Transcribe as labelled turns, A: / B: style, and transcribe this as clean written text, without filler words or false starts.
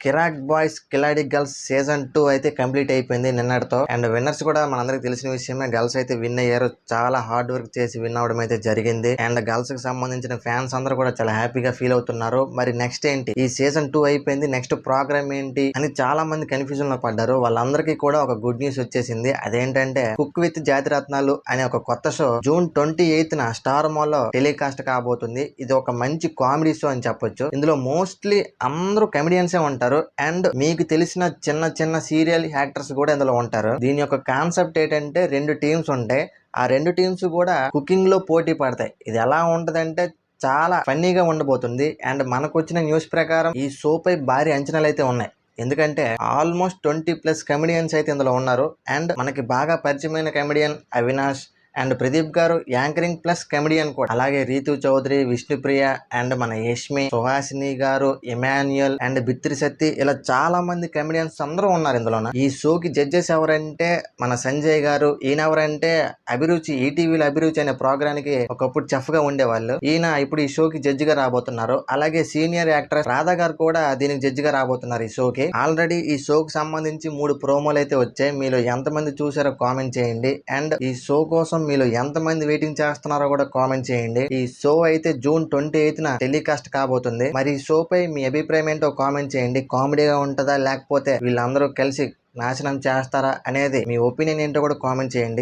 A: కిరాక్ boys కిలాడి girls season 2 అయితే complete అయిపోయింది నిన్నటితో. అండ్ విన్నర్స్ కూడా మనందరికి తెలిసిన విషయమే. గర్ల్స్ అయితే విన్ అయ్యారు. చాలా హార్డ్ వర్క్ చేసి విన్ అవడం అయితే జరిగింది. అండ్ గర్ల్స్ కి సంబంధించిన ఫ్యాన్స్ అందరూ కూడా చాలా హ్యాపీగా ఫీల్ అవుతున్నారు. మరి నెక్స్ట్ ఏంటి, ఈ సీజన్ 2 అయిపోయింది, నెక్స్ట్ ప్రోగ్రామ్ ఏంటి అని చాలా మంది కన్ఫ్యూజన్ లో పడ్డారు. వాళ్ళందరికీ కూడా ఒక గుడ్ న్యూస్ వచ్చేసింది. అదేంటంటే కుక్ విత్ జాతిరత్నాలు అనే ఒక కొత్త షో జూన్ 28న స్టార్ మాల్ లో టెలికాస్ట్ కాబోతుంది. ఇది ఒక మంచి కామెడీ షో అని చెప్పొచ్చు. ఇందులో మోస్ట్లీ అందరూ కమెడియన్సే ఉంటారు అండ్ మీకు తెలిసిన చిన్న చిన్న సీరియల్ యాక్టర్స్ కూడా ఇందులో ఉంటారు. దీని యొక్క కాన్సెప్ట్ ఏంటంటే 2 టీమ్స్ ఉంటాయి. ఆ 2 టీమ్స్ కూడా కుకింగ్ లో పోటీ పడతాయి. ఇది ఎలా ఉంటదంటే చాలా ఫన్నీగా ఉండబోతుంది. అండ్ మనకు వచ్చిన న్యూస్ ప్రకారం ఈ షో పై భారీ అంచనాలు అయితే ఉన్నాయి. ఎందుకంటే ఆల్మోస్ట్ 20+ కమెడియన్స్ అయితే ఇందులో ఉన్నారు. అండ్ మనకి బాగా పరిచయమైన కమెడియన్ అవినాష్ అండ్ ప్రదీప్ గారు యాంకరింగ్ ప్లస్ కమెడియన్ కూడా. అలాగే రీతు చౌదరి, విష్ణుప్రియ అండ్ మన యష్మి, సుహాసిని గారు, ఇమాన్యుయల్ అండ్ బిత్రి సత్తి, ఇలా చాలా మంది కమెడియన్స్ అందరూ ఉన్నారు ఇందులో. ఈ షోకి జడ్జెస్ ఎవరంటే మన సంజయ్ గారు. ఈయన ఎవరంటే అభిరుచి, ఈటీవీలో అభిరుచి అనే ప్రోగ్రామ్ కి ఒకప్పుడు చెఫ్ గా ఉండేవాళ్ళు. ఈయన ఇప్పుడు ఈ షోకి జడ్జి గా రాబోతున్నారు. అలాగే సీనియర్ యాక్ట్రెస్ రాధా గారు కూడా దీనికి జడ్జి గా రాబోతున్నారు ఈ షోకి. ఆల్రెడీ ఈ షోకి సంబంధించి 3 ప్రోమోలు అయితే వచ్చాయి. మీలో ఎంతమంది చూసారో కామెంట్ చేయండి. అండ్ ఈ షో కోసం మీలో ఎంతమంది వెయిటింగ్ చేస్తున్నారో కూడా కామెంట్ చేయండి. ఈ షో అయితే జూన్ 28న టెలికాస్ట్ కాబోతుంది. మరి ఈ షో పై మీ అభిప్రాయం ఏంటో కామెంట్ చేయండి. కామెడీగా ఉంటుందా లేకపోతే వీళ్ళందరూ కలిసి నాశనం చేస్తారా అనేది మీ ఒపీనియన్ ఏంటో కూడా కామెంట్ చేయండి.